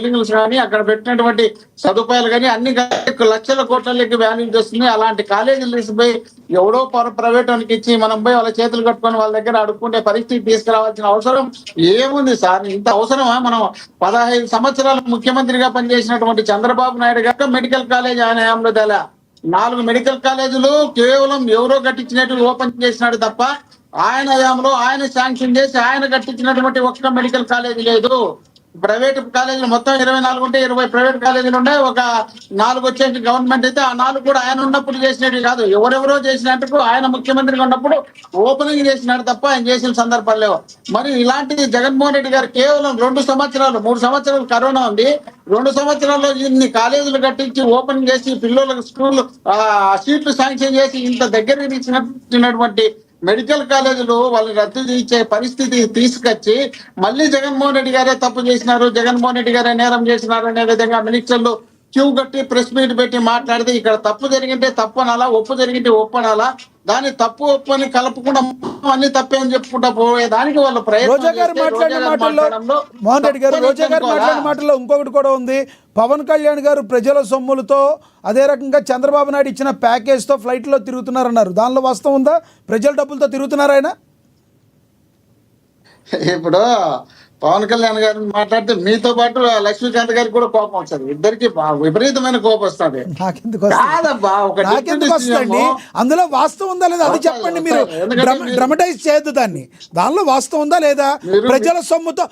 Buildings కానీ అక్కడ పెట్టినటువంటి సదుపాయాలు కానీ అన్ని లక్షల కోట్లకి వాల్యూ చేస్తుంది. అలాంటి కాలేజీలు తీసుకుపోయి ఎవడో ప్రైవేట్ వానికి ఇచ్చి మనం పోయి వాళ్ళ చేతులు కట్టుకొని వాళ్ళ దగ్గర అడుక్కుంటే పరిస్థితి తీసుకురావాల్సిన అవసరం ఏముంది సార్? ఇంత అవసరమా? మనం 15 సంవత్సరాలు ముఖ్యమంత్రిగా పనిచేసినటువంటి చంద్రబాబు నాయుడు గారు మెడికల్ కాలేజ్ ఆయన హయాంలో తెల 4 మెడికల్ కాలేజీలు కేవలం ఎవరో కట్టించినట్టు ఓపెన్ చేసినాడు తప్ప ఆయన హయాంలో ఆయన శాంక్షన్ చేసి ఆయన కట్టించినటువంటి ఒక్క మెడికల్ కాలేజీ లేదు. ప్రైవేట్ కాలేజీలు మొత్తం 24 ఉంటే 20 ప్రైవేట్ కాలేజీలు ఉండే, ఒక 4 వచ్చేసి గవర్నమెంట్ అయితే ఆ 4 కూడా ఆయన ఉన్నప్పుడు చేసినట్టు కాదు, ఎవరెవరో చేసినట్టు ఆయన ముఖ్యమంత్రిగా ఉన్నప్పుడు ఓపెనింగ్ చేసినాడు తప్ప ఆయన చేసిన సందర్భాలు లేవు. మరి ఇలాంటిది జగన్మోహన్ రెడ్డి గారు కేవలం 2 సంవత్సరాలు 3 సంవత్సరాలు కరోనా ఉంది, 2 సంవత్సరాల్లో ఇన్ని కాలేజీలు కట్టించి ఓపెన్ చేసి పిల్లలకు స్కూల్ సీట్లు శాంక్షన్ చేసి ఇంత దగ్గర ఇచ్చినటువంటి మెడికల్ కాలేజీలు వాళ్ళు రద్దు చేసే పరిస్థితి తీసుకొచ్చి మళ్ళీ జగన్మోహన్ రెడ్డి గారే తప్పు చేసినారు, జగన్మోహన్ రెడ్డి గారే నేరం చేసినారు అనే విధంగా మినిస్టర్లు క్యూ కట్టి ప్రెస్ మీట్ పెట్టి మాట్లాడితే ఇక్కడ తప్పు జరిగింటే తప్పు అనాలా, ఒప్పు జరిగింటే ఒప్పు అనాలా? దాని తప్పు ఒప్పు అని కలుపుకుండా అన్ని తప్పే అని చెప్పుకుంటా పోయేదానికి వాళ్ళు రోజా గారు మాట్లాడిన మాటల్లో ఇంకొకటి కూడా ఉంది. పవన్ కళ్యాణ్ గారు ప్రజల సొమ్ములతో అదే రకంగా చంద్రబాబు నాయుడు ఇచ్చిన ప్యాకేజ్తో ఫ్లైట్లో తిరుగుతున్నారన్నారు. దానిలో వాస్తవం ఉందా? ప్రజల డబ్బులతో తిరుగుతున్నారు ఆయన? ఇప్పుడు పవన్ కళ్యాణ్ గారు మాట్లాడితే మీతో పాటు లక్ష్మీకాంత్ గారికి కూడా కోపం వస్తుంది, ఇద్దరికి విపరీతమైన కోపం వస్తుంది. అందులో వాస్తవం ఉందా లేదా అది చెప్పండి. మీరు డ్రమటైజ్ చేయొద్దు దాన్ని. దానిలో వాస్తవం ఉందా లేదా? ప్రజల సొమ్ముతో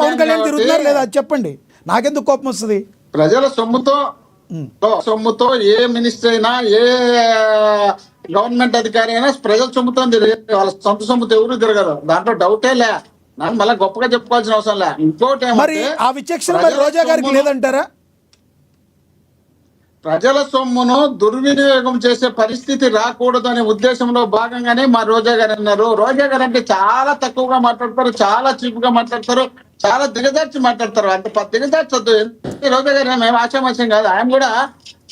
పవన్ కళ్యాణ్ తిరుగుతున్నారు లేదా అది చెప్పండి. నాకెందుకు కోపం వస్తుంది? ప్రజల సొమ్ముతో ఏ మినిస్టర్ అయినా ఏ గవర్నమెంట్ అధికారి అయినా ప్రజల సొమ్ముతో వాళ్ళ సొంత సొమ్ముతో ఎవరు తిరగదు, దాంట్లో డౌటే లే. మళ్ళీ గొప్పగా చెప్పుకోవాల్సిన అవసరం లే. ఇంకోటి మరి ఆ విచక్షణ రోజా గారికి లేదంటారా? ప్రజల సొమ్మును దుర్వినియోగం చేసే పరిస్థితి రాకూడదు అనే ఉద్దేశంలో భాగంగానే మా రోజా గారు అన్నారు. రోజా గారు అంటే చాలా తక్కువగా మాట్లాడతారు, చాలా చీప్ గా మాట్లాడతారు, చాలా దిగజార్చి మాట్లాడతారు. అంత దిగజార్చొద్దు. రోజా గారు మేము ఆశామాశం కాదు, ఆయన కూడా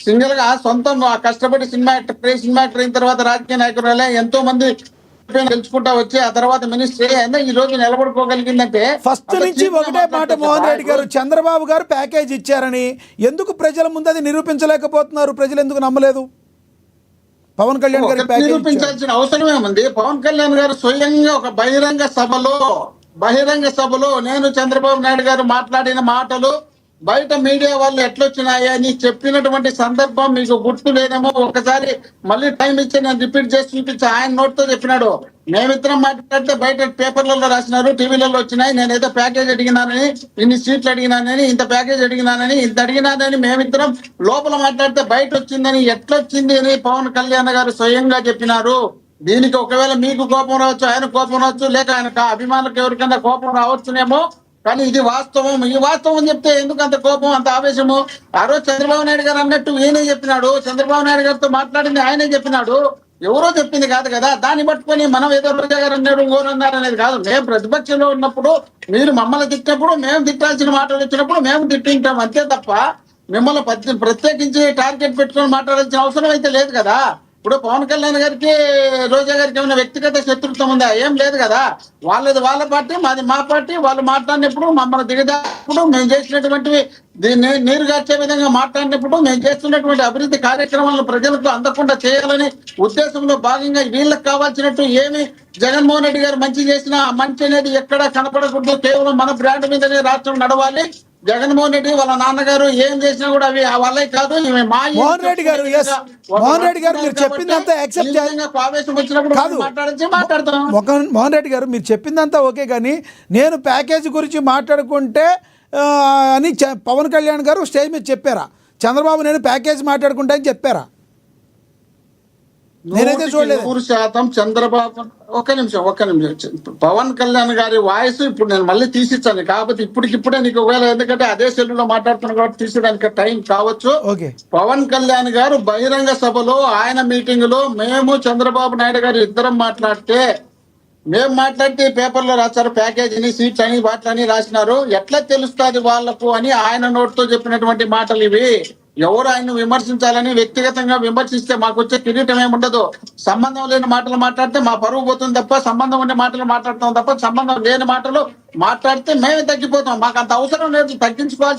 సింగిల్ గా సొంతం కష్టపడి సినిమా యాక్టర్ అయిన తర్వాత రాజకీయ నాయకురాలే ఎంతో మంది గెలుచుకుంటా వచ్చి ఆ తర్వాత మినిస్టర్ అయినా ఈ రోజు నిలబడుకోగలిగిందంటే ఫస్ట్ నుంచి ఒకటే మాట మోహన్ రెడ్డి గారు, చంద్రబాబు గారు ప్యాకేజ్ ఇచ్చారని ఎందుకు ప్రజల ముందు అది నిరూపించలేకపోతున్నారు? ప్రజలు ఎందుకు నమ్మలేదు? పవన్ కళ్యాణ్ గారు నిరూపించాల్సిన అవసరం ఏముంది? పవన్ కళ్యాణ్ గారు స్వయంగా ఒక బహిరంగ సభలో నేను చంద్రబాబు నాయుడు గారు మాట్లాడిన మాటలు బయట మీడియా వాళ్ళు ఎట్లొచ్చినాయి అని చెప్పినటువంటి సందర్భం మీకు గుర్తు లేదేమో. ఒకసారి మళ్ళీ టైం ఇచ్చి నేను రిపీట్ చేసి చూపించి ఆయన నోట్తో చెప్పినాడు. మేమిద్దరం మాట్లాడితే బయట పేపర్లలో రాసినారు, టీవీలలో వచ్చినాయి, నేను ఏదో ప్యాకేజ్ అడిగినానని, ఇన్ని సీట్లు అడిగినానని, ఇంత ప్యాకేజ్ అడిగినానని, ఇంత అడిగినానని మేమిద్దరం లోపల మాట్లాడితే బయట వచ్చిందని, ఎట్లొచ్చింది అని పవన్ కళ్యాణ్ గారు స్వయంగా చెప్పినారు. దీనికి ఒకవేళ మీకు కోపం రావచ్చు, ఆయన కోపం రావచ్చు, లేక ఆయన అభిమానులకు ఎవరికైనా కోపం రావచ్చునేమో, కానీ ఇది వాస్తవం. ఈ వాస్తవం చెప్తే ఎందుకు అంత కోపం, అంత ఆవేశము? ఆ రోజు చంద్రబాబు నాయుడు గారు అన్నట్టు ఈయనే చెప్పినాడు, చంద్రబాబు నాయుడు గారితో మాట్లాడింది ఆయనే చెప్పినాడు, ఎవరో చెప్పింది కాదు కదా. దాన్ని పట్టుకొని మనం ఏదో రోజా గారు అన్నాడు ఇంకోరన్నారు అనేది కాదు. మేము ప్రతిపక్షంలో ఉన్నప్పుడు మీరు మమ్మల్ని తిట్టినప్పుడు మేము తిట్టాల్సిన మాటలు వచ్చినప్పుడు మేము తిట్టింటాం అంతే తప్ప మిమ్మల్ని ప్రత్యేకించి టార్గెట్ పెట్టుకొని మాట్లాడాల్సిన అవసరం అయితే లేదు కదా. ఇప్పుడు పవన్ కళ్యాణ్ గారికి రోజా గారికి ఏమైనా వ్యక్తిగత శత్రుత్వం ఉందా? ఏం లేదు కదా. వాళ్ళది వాళ్ళ పార్టీ, మాది మా పార్టీ. వాళ్ళు మాట్లాడినప్పుడు మమ్మల్ని దిగజారినప్పుడు మేము చేసినటువంటివి దీన్ని నీరుగార్చే విధంగా మాట్లాడినప్పుడు మేము చేస్తున్నటువంటి అభివృద్ధి కార్యక్రమాలను ప్రజలకు అందకుండా చేయాలని ఉద్దేశంలో భాగంగా వీళ్ళకి కావాల్సినట్టు ఏమి జగన్మోహన్ రెడ్డి గారు మంచి చేసినా మంచి అనేది ఎక్కడా కనపడకూడదు, కేవలం మన బ్రాండ్ మీదనే రాష్ట్రం నడవాలి. జగన్మోహన్ రెడ్డి వాళ్ళ నాన్నగారు ఏం చేసినా కూడా అవి వాళ్ళే కాదు. మోహన్ రెడ్డి గారు మీరు చెప్పిందంతా యాక్సెప్ట్ ఆవేశం వచ్చినప్పుడు మాట్లాడతాం. మోహన్ రెడ్డి గారు మీరు చెప్పిందంతా ఓకే, కానీ నేను ప్యాకేజీ గురించి మాట్లాడుకుంటే అని పవన్ కళ్యాణ్ గారు స్టేజ్ మీద చెప్పారా? చంద్రబాబు నేను ప్యాకేజ్ మాట్లాడుకుంటా అని చెప్పారా? నేనైతే చూడలేదు. 100% చంద్రబాబు ఒక్క నిమిషం పవన్ కళ్యాణ్ గారి వాయిస్ ఇప్పుడు నేను మళ్ళీ తీసిచ్చాను కాబట్టి ఇప్పటికిప్పుడే నీకు ఒకవేళ, ఎందుకంటే అదే సెల్లులో మాట్లాడుతున్నా కాబట్టి తీసేదానికి టైం కావచ్చు. పవన్ కళ్యాణ్ గారు బహిరంగ సభలో ఆయన మీటింగ్ లో మేము చంద్రబాబు నాయుడు గారు ఇద్దరం మాట్లాడితే పేపర్లో రాశారు ప్యాకేజీని, సీట్స్ అని, వాటిని రాసినారు. ఎట్లా తెలుస్తుంది వాళ్లకు అని ఆయన నోటితో చెప్పినటువంటి మాటలు ఇవి. ఎవరు ఆయన విమర్శించాలని వ్యక్తిగతంగా విమర్శిస్తే మాకు వచ్చే కిరీటం ఏముండదు. సంబంధం లేని మాటలు మాట్లాడితే మా పరువు పోతుంది తప్ప, సంబంధం ఉండే మాటలు మాట్లాడతాం తప్ప సంబంధం లేని మాటలు మాట్లాడితే మేమే తగ్గిపోతాం. మాకు అంత అవసరం లేదు, తగ్గించుకోవాల్సి